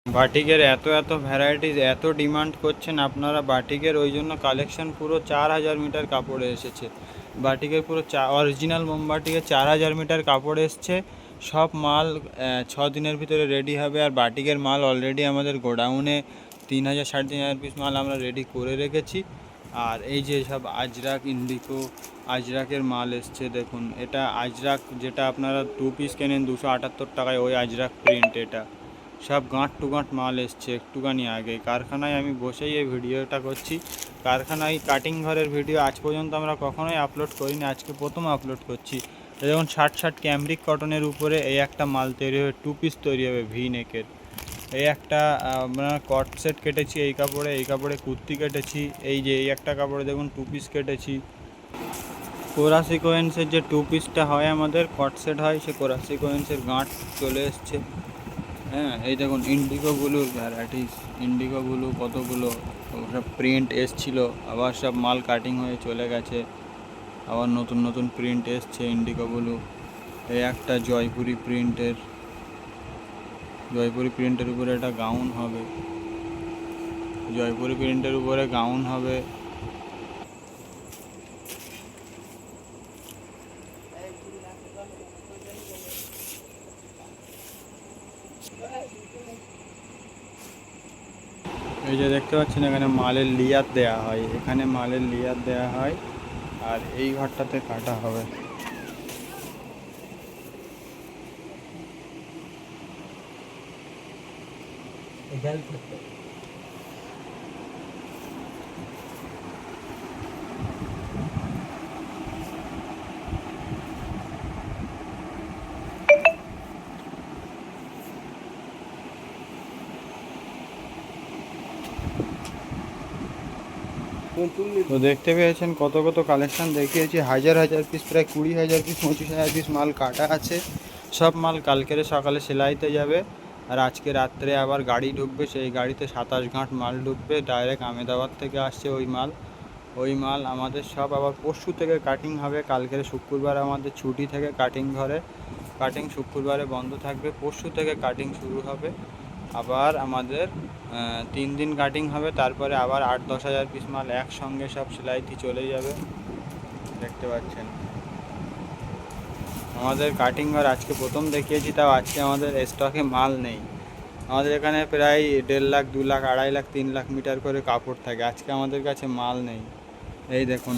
বাটিকের এত এত ভ্যারাইটিস, এত ডিমান্ড করছেন আপনারা বাটিকের, ওই জন্য কালেকশন পুরো 4000 মিটার কাপড়ে এসেছে। বাটিকের পুরো অরিজিনাল মোমবাটিকের 4000 মিটার কাপড় এসছে। সব মাল 6 দিনের ভিতরে রেডি হবে। আর বাটিকের মাল অলরেডি আমাদের গোডাউনে 3000 3500 পিস মাল আমরা রেডি করে রেখেছি। আর এই যে সব আজরাক ইন্ডিকো আজরাকের মাল এসছে দেখুন। এটা আজরাক যেটা আপনারা 2 পিস কেনেন 278 টাকায়, ওই আজরাক প্রিন্ট। এটা সব গাঁট টু গাঁট মাল এসছে একটুখানি আগে। কারখানায় আমি বসেই এই ভিডিওটা করছি। কারখানায় কাটিং ঘরের ভিডিও আজ পর্যন্ত আমরা কখনোই আপলোড করিনি, আজকে প্রথম আপলোড করছি। যেমন 60 ক্যামব্রিক কটনের উপরে এই একটা মাল তৈরি হবে, 2 পিস তৈরি হবে ভি নেকের। এই একটা আমরা কট সেট কেটেছি এই কাপড়ে কুর্তি কেটেছি। এই যে এই একটা কাপড়ে দেখুন 2 পিস কেটেছি। কোরা সিকোয়েন্সের যে 2 পিসটা হয় আমাদের কট সেট হয়, সে কোরা সিকোয়েন্সের গাঁট চলে এসছে। হ্যাঁ, এই দেখুন ইন্ডিগো ব্লুর ভ্যারাইটিস, ইন্ডিগো ব্লু কতগুলো সব প্রিন্ট এসছিলো, আবার সব মাল কাটিং হয়ে চলে গেছে, আবার নতুন নতুন প্রিন্ট এসছে ইন্ডিগো ব্লু। এই একটা জয়পুরি প্রিন্টের উপরে একটা গাউন হবে, জয়পুরি প্রিন্টের উপরে গাউন হবে। এই যে দেখতে পাচ্ছেন এখানে মালের লেয়ার দেয়া হয়, এখানে মালের লেয়ার দেয়া হয়। আর এই ঘরটাতে কাটা হবে। তো দেখতে পেয়েছেন কত কত কালেকশান দেখিয়েছি, হাজার হাজার পিস, প্রায় 20,000 পিস 25,000 পিস মাল কাটা আছে। সব মাল কালকের সকালে সেলাইতে যাবে। আর আজকে রাত্রে আবার গাড়ি ঢুকবে, সেই গাড়িতে 27 গাঁট মাল ঢুকবে, ডাইরেক্ট আহমেদাবাদ থেকে আসছে ওই মাল আমাদের সব আবার পরশু থেকে কাটিং হবে। কালকের শুক্রবার আমাদের ছুটি থেকে কাটিং ঘরে, কাটিং শুক্রবারে বন্ধ থাকবে, পরশু থেকে কাটিং শুরু হবে। আবার আমাদের 3 দিন কাটিং হবে, তারপরে আবার 8-10 হাজার পিস মাল একসঙ্গে সব সেলাইতে চলে যাবে। দেখতে পাচ্ছেন আমাদের কাটিং ঘর আজকে প্রথম দেখিয়েছি, তাও আজকে আমাদের স্টকে মাল নেই। আমাদের এখানে প্রায় 1.5 লাখ 2 লাখ 2.5 লাখ 3 লাখ মিটার করে কাপড় থাকে, আজকে আমাদের কাছে মাল নেই। এই দেখুন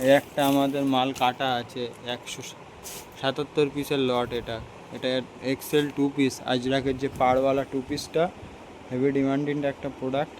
এই একটা আমাদের মাল কাটা আছে 177 পিসের লট। এটা এক্সেল 2 পিস আজরাকের যে পাড়ওয়ালা 2 পিসটা, হেভি ডিমান্ডিং একটা প্রোডাক্ট।